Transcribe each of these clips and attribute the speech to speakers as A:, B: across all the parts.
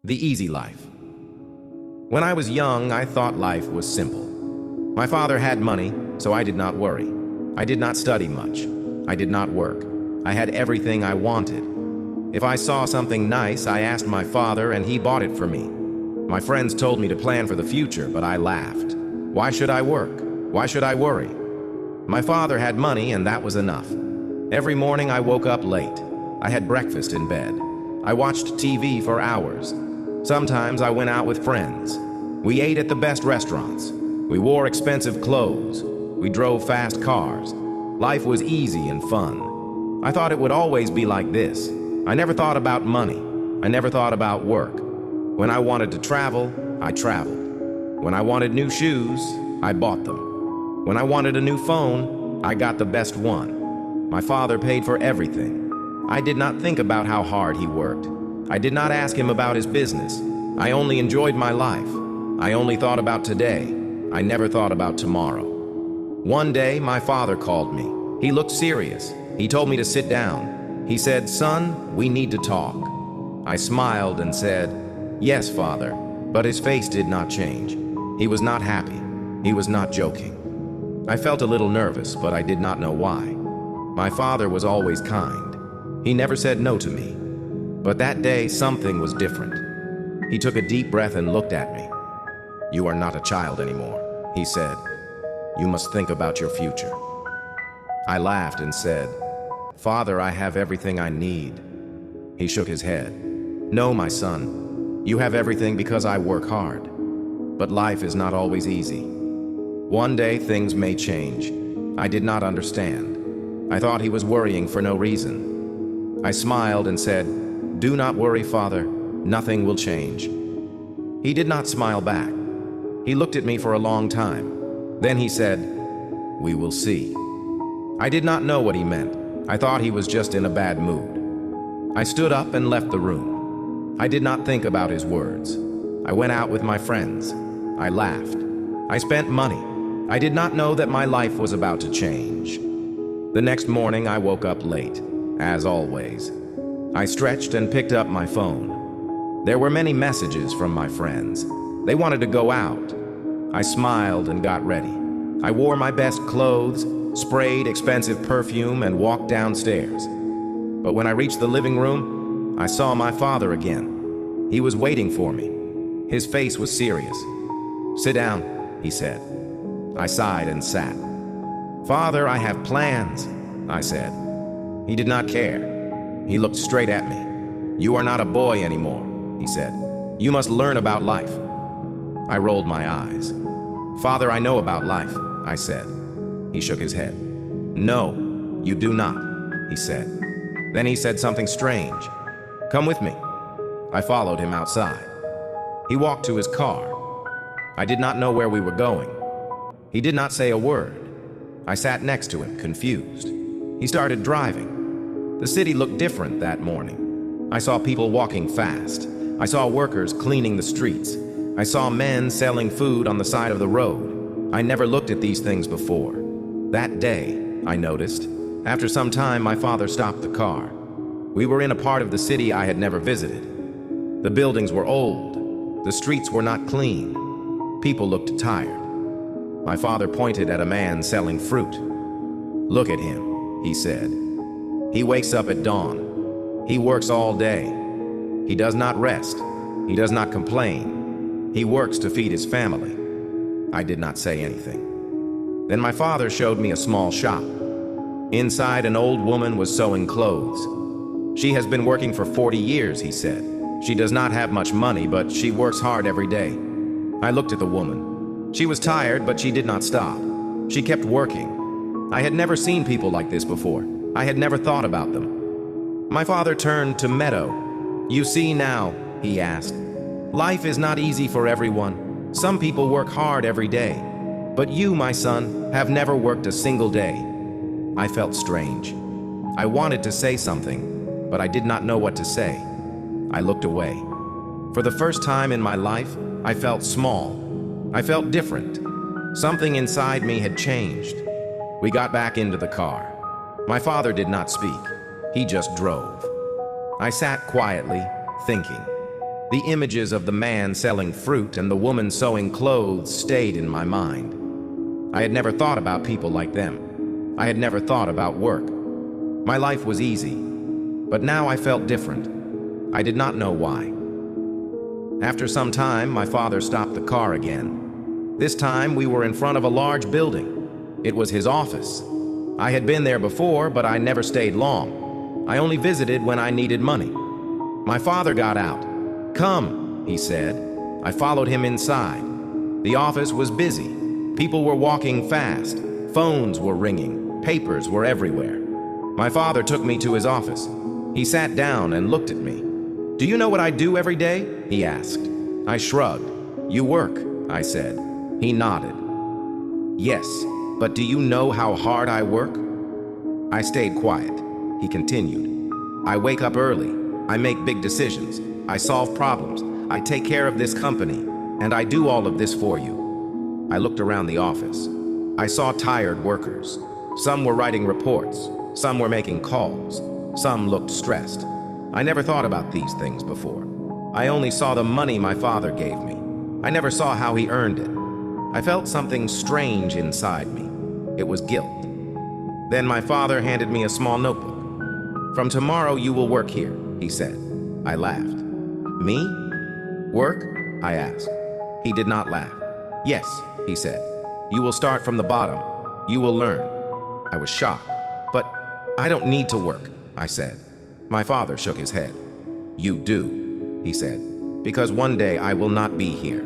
A: The easy life. When I was young, I thought life was simple. My father had money, so I did not worry. I did not study much. I did not work. I had everything I wanted. If I saw something nice, I asked my father and he bought it for me. My friends told me to plan for the future, but I laughed. Why should I work? Why should I worry? My father had money and that was enough. Every morning I woke up late. I had breakfast in bed. I watched TV for hours. Sometimes I went out with friends. We ate at the best restaurants. We wore expensive clothes. We drove fast cars. Life was easy and fun. I thought it would always be like this. I never thought about money. I never thought about work. When I wanted to travel, I traveled. When I wanted new shoes, I bought them. When I wanted a new phone, I got the best one. My father paid for everything. I did not think about how hard he worked. I did not ask him about his business. I only enjoyed my life. I only thought about today. I never thought about tomorrow. One day, my father called me. He looked serious. He told me to sit down. He said, "Son, we need to talk." I smiled and said, "Yes, Father," but his face did not change. He was not happy. He was not joking. I felt a little nervous, but I did not know why. My father was always kind. He never said no to me. But that day, something was different. He took a deep breath and looked at me. "You are not a child anymore," he said. "You must think about your future." I laughed and said, "Father, I have everything I need." He shook his head. "No, my son, you have everything because I work hard. But life is not always easy. One day things may change." I did not understand. I thought he was worrying for no reason. I smiled and said, "Do not worry, Father. Nothing will change." He did not smile back. He looked at me for a long time. Then he said, "We will see." I did not know what he meant. I thought he was just in a bad mood. I stood up and left the room. I did not think about his words. I went out with my friends. I laughed. I spent money. I did not know that my life was about to change. The next morning, I woke up late, as always. I stretched and picked up my phone. There were many messages from my friends. They wanted to go out. I smiled and got ready. I wore my best clothes, sprayed expensive perfume, and walked downstairs. But when I reached the living room, I saw my father again. He was waiting for me. His face was serious. "Sit down," he said. I sighed and sat. "Father, I have plans," I said. He did not care. He looked straight at me. "You are not a boy anymore," he said. "You must learn about life." I rolled my eyes. "Father, I know about life," I said. He shook his head. "No, you do not," he said. Then he said something strange. "Come with me." I followed him outside. He walked to his car. I did not know where we were going. He did not say a word. I sat next to him, confused. He started driving. The city looked different that morning. I saw people walking fast. I saw workers cleaning the streets. I saw men selling food on the side of the road. I never looked at these things before. That day, I noticed, after some time, my father stopped the car. We were in a part of the city I had never visited. The buildings were old. The streets were not clean. People looked tired. My father pointed at a man selling fruit. "Look at him," he said. "He wakes up at dawn. He works all day. He does not rest. He does not complain. He works to feed his family." I did not say anything. Then my father showed me a small shop. Inside, an old woman was sewing clothes. "She has been working for 40 years, he said. "She does not have much money, but she works hard every day." I looked at the woman. She was tired, but she did not stop. She kept working. I had never seen people like this before. I had never thought about them. My father turned to Meadow. "You see now," he asked, "life is not easy for everyone. Some people work hard every day. But you, my son, have never worked a single day." I felt strange. I wanted to say something, but I did not know what to say. I looked away. For the first time in my life, I felt small. I felt different. Something inside me had changed. We got back into the car. My father did not speak. He just drove. I sat quietly, thinking. The images of the man selling fruit and the woman sewing clothes stayed in my mind. I had never thought about people like them. I had never thought about work. My life was easy, but now I felt different. I did not know why. After some time, my father stopped the car again. This time, we were in front of a large building. It was his office. I had been there before, but I never stayed long. I only visited when I needed money. My father got out. "Come," he said. I followed him inside. The office was busy. People were walking fast. Phones were ringing. Papers were everywhere. My father took me to his office. He sat down and looked at me. "Do you know what I do every day?" he asked. I shrugged. "You work," I said. He nodded. "Yes, but do you know how hard I work?" I stayed quiet. He continued. "I wake up early. I make big decisions. I solve problems. I take care of this company. And I do all of this for you." I looked around the office. I saw tired workers. Some were writing reports. Some were making calls. Some looked stressed. I never thought about these things before. I only saw the money my father gave me. I never saw how he earned it. I felt something strange inside me. It was guilt. Then my father handed me a small notebook. "From tomorrow you will work here," he said. I laughed. "Me? Work?" I asked. He did not laugh. "Yes," he said. "You will start from the bottom. You will learn." I was shocked. "But I don't need to work," I said. My father shook his head. "You do," he said, "because one day I will not be here.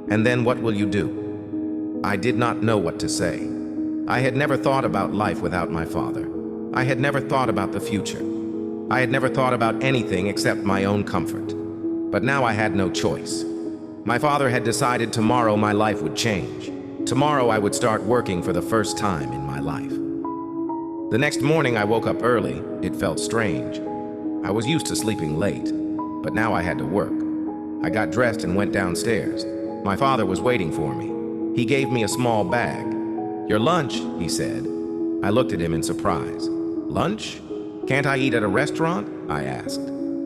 A: And then what will you do?" I did not know what to say. I had never thought about life without my father. I had never thought about the future. I had never thought about anything except my own comfort. But now I had no choice. My father had decided tomorrow my life would change. Tomorrow I would start working for the first time in my life. The next morning I woke up early. It felt strange. I was used to sleeping late, but now I had to work. I got dressed and went downstairs. My father was waiting for me. He gave me a small bag. "Your lunch," he said. I looked at him in surprise. "Lunch? Can't I eat at a restaurant?" I asked.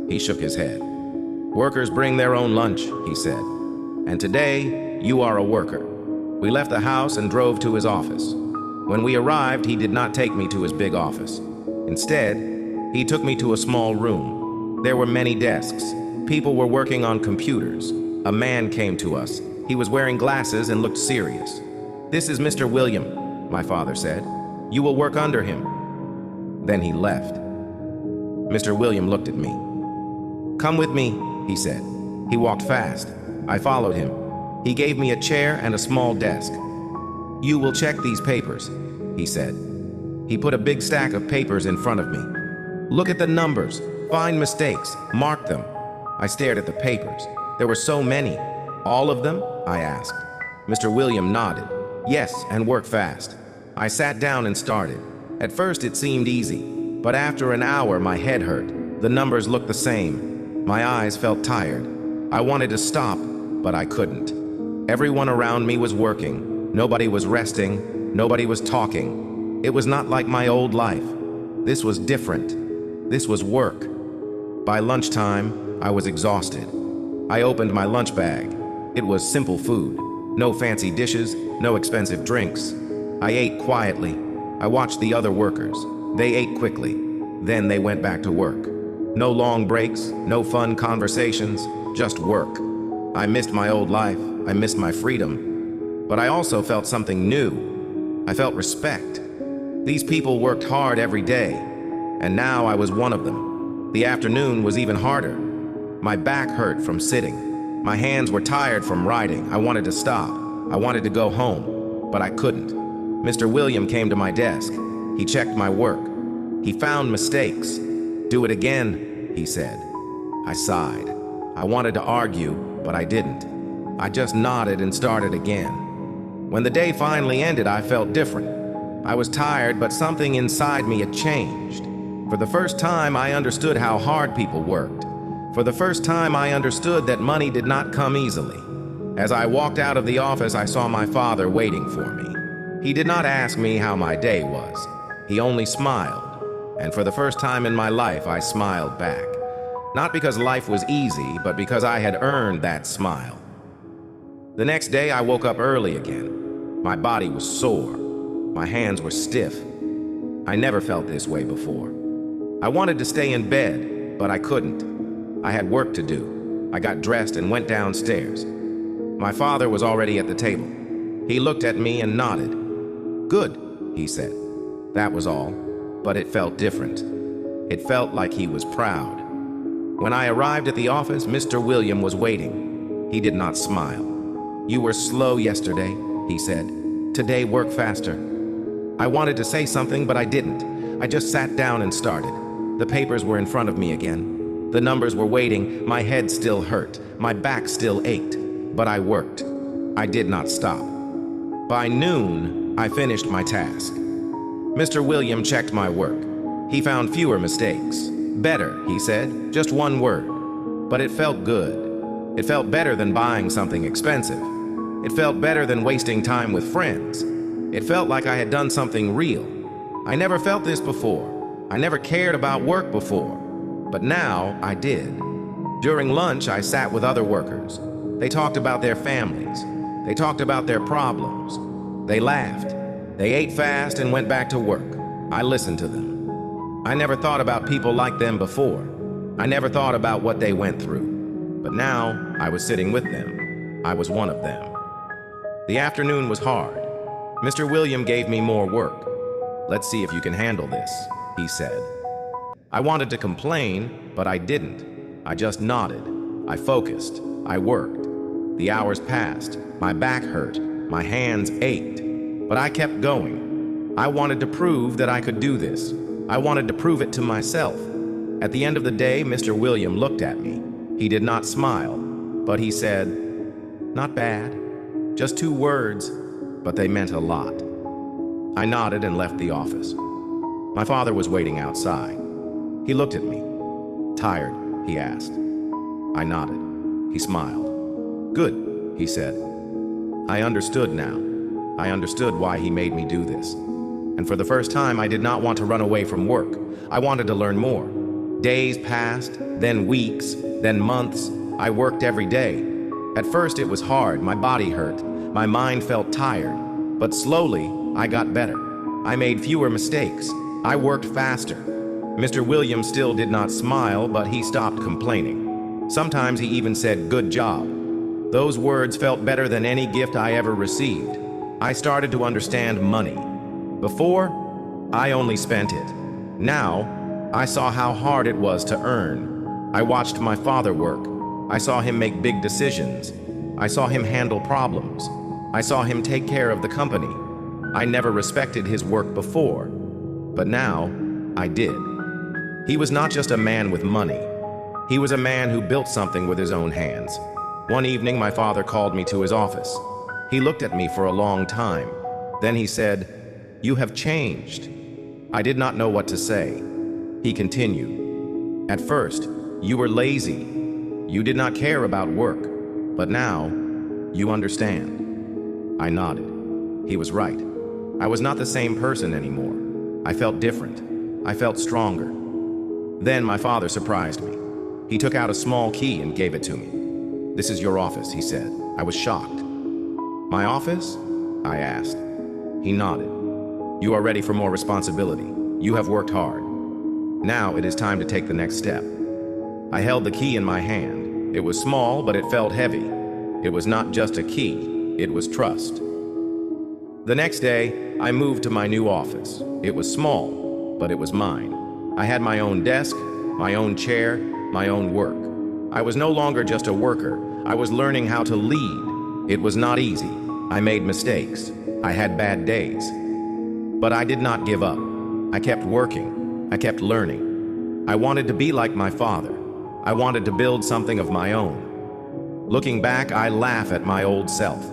A: He shook his head. "Workers bring their own lunch," he said. "And today, you are a worker." We left the house and drove to his office. When we arrived, he did not take me to his big office. Instead, he took me to a small room. There were many desks. People were working on computers. A man came to us. He was wearing glasses and looked serious. "This is Mr. William," my father said. "You will work under him." Then he left. Mr. William looked at me. "Come with me," he said. He walked fast. I followed him. He gave me a chair and a small desk. "You will check these papers," he said. He put a big stack of papers in front of me. "Look at the numbers, find mistakes, mark them." I stared at the papers. There were so many. "All of them?" I asked. Mr. William nodded. "Yes, and work fast." I sat down and started. At first it seemed easy, but after an hour my head hurt. The numbers looked the same. My eyes felt tired. I wanted to stop, but I couldn't. Everyone around me was working. Nobody was resting. Nobody was talking. It was not like my old life. This was different. This was work. By lunchtime, I was exhausted. I opened my lunch bag. It was simple food. No fancy dishes, no expensive drinks. I ate quietly. I watched the other workers. They ate quickly. Then they went back to work. No long breaks, no fun conversations, just work. I missed my old life. I missed my freedom. But I also felt something new. I felt respect. These people worked hard every day, and now I was one of them. The afternoon was even harder. My back hurt from sitting. My hands were tired from writing. I wanted to stop. I wanted to go home, but I couldn't. Mr. William came to my desk. He checked my work. He found mistakes. "Do it again," he said. I sighed. I wanted to argue, but I didn't. I just nodded and started again. When the day finally ended, I felt different. I was tired, but something inside me had changed. For the first time, I understood how hard people worked. For the first time, I understood that money did not come easily. As I walked out of the office, I saw my father waiting for me. He did not ask me how my day was. He only smiled. And for the first time in my life, I smiled back. Not because life was easy, but because I had earned that smile. The next day, I woke up early again. My body was sore. My hands were stiff. I never felt this way before. I wanted to stay in bed, but I couldn't. I had work to do. I got dressed and went downstairs. My father was already at the table. He looked at me and nodded. "Good," he said. That was all, but it felt different. It felt like he was proud. When I arrived at the office, Mr. William was waiting. He did not smile. "You were slow yesterday," he said. "Today, work faster." I wanted to say something, but I didn't. I just sat down and started. The papers were in front of me again. The numbers were waiting. My head still hurt. My back still ached. But I worked. I did not stop. By noon, I finished my task. Mr. William checked my work. He found fewer mistakes. "Better," he said, just one word. But it felt good. It felt better than buying something expensive. It felt better than wasting time with friends. It felt like I had done something real. I never felt this before. I never cared about work before. But now I did. During lunch, I sat with other workers. They talked about their families. They talked about their problems. They laughed. They ate fast and went back to work. I listened to them. I never thought about people like them before. I never thought about what they went through. But now I was sitting with them. I was one of them. The afternoon was hard. Mr. William gave me more work. "Let's see if you can handle this," he said. I wanted to complain, but I didn't. I just nodded. I focused. I worked. The hours passed. My back hurt. My hands ached. But I kept going. I wanted to prove that I could do this. I wanted to prove it to myself. At the end of the day, Mr. William looked at me. He did not smile, but he said, "Not bad. Just 2 words, but they meant a lot." I nodded and left the office. My father was waiting outside. He looked at me. "Tired?" he asked. I nodded. He smiled. "Good," he said. I understood now. I understood why he made me do this. And for the first time, I did not want to run away from work. I wanted to learn more. Days passed, then weeks, then months. I worked every day. At first, it was hard. My body hurt. My mind felt tired. But slowly, I got better. I made fewer mistakes. I worked faster. Mr. Williams still did not smile, but he stopped complaining. Sometimes he even said, "Good job." Those words felt better than any gift I ever received. I started to understand money. Before, I only spent it. Now, I saw how hard it was to earn. I watched my father work. I saw him make big decisions. I saw him handle problems. I saw him take care of the company. I never respected his work before, but now I did. He was not just a man with money. He was a man who built something with his own hands. One evening, my father called me to his office. He looked at me for a long time. Then he said, "You have changed." I did not know what to say. He continued, "At first, you were lazy. You did not care about work. But now, you understand." I nodded. He was right. I was not the same person anymore. I felt different. I felt stronger. Then my father surprised me. He took out a small key and gave it to me. "This is your office," he said. I was shocked. "My office?" I asked. He nodded. "You are ready for more responsibility. You have worked hard. Now it is time to take the next step." I held the key in my hand. It was small, but it felt heavy. It was not just a key, it was trust. The next day, I moved to my new office. It was small, but it was mine. I had my own desk, my own chair, my own work. I was no longer just a worker. I was learning how to lead. It was not easy. I made mistakes. I had bad days. But I did not give up. I kept working. I kept learning. I wanted to be like my father. I wanted to build something of my own. Looking back, I laugh at my old self.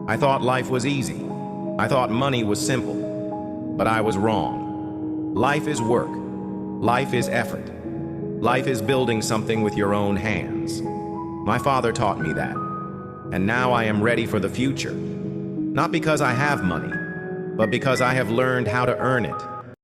A: I thought life was easy. I thought money was simple. But I was wrong. Life is work. Life is effort. Life is building something with your own hands. My father taught me that. And now I am ready for the future. Not because I have money, but because I have learned how to earn it.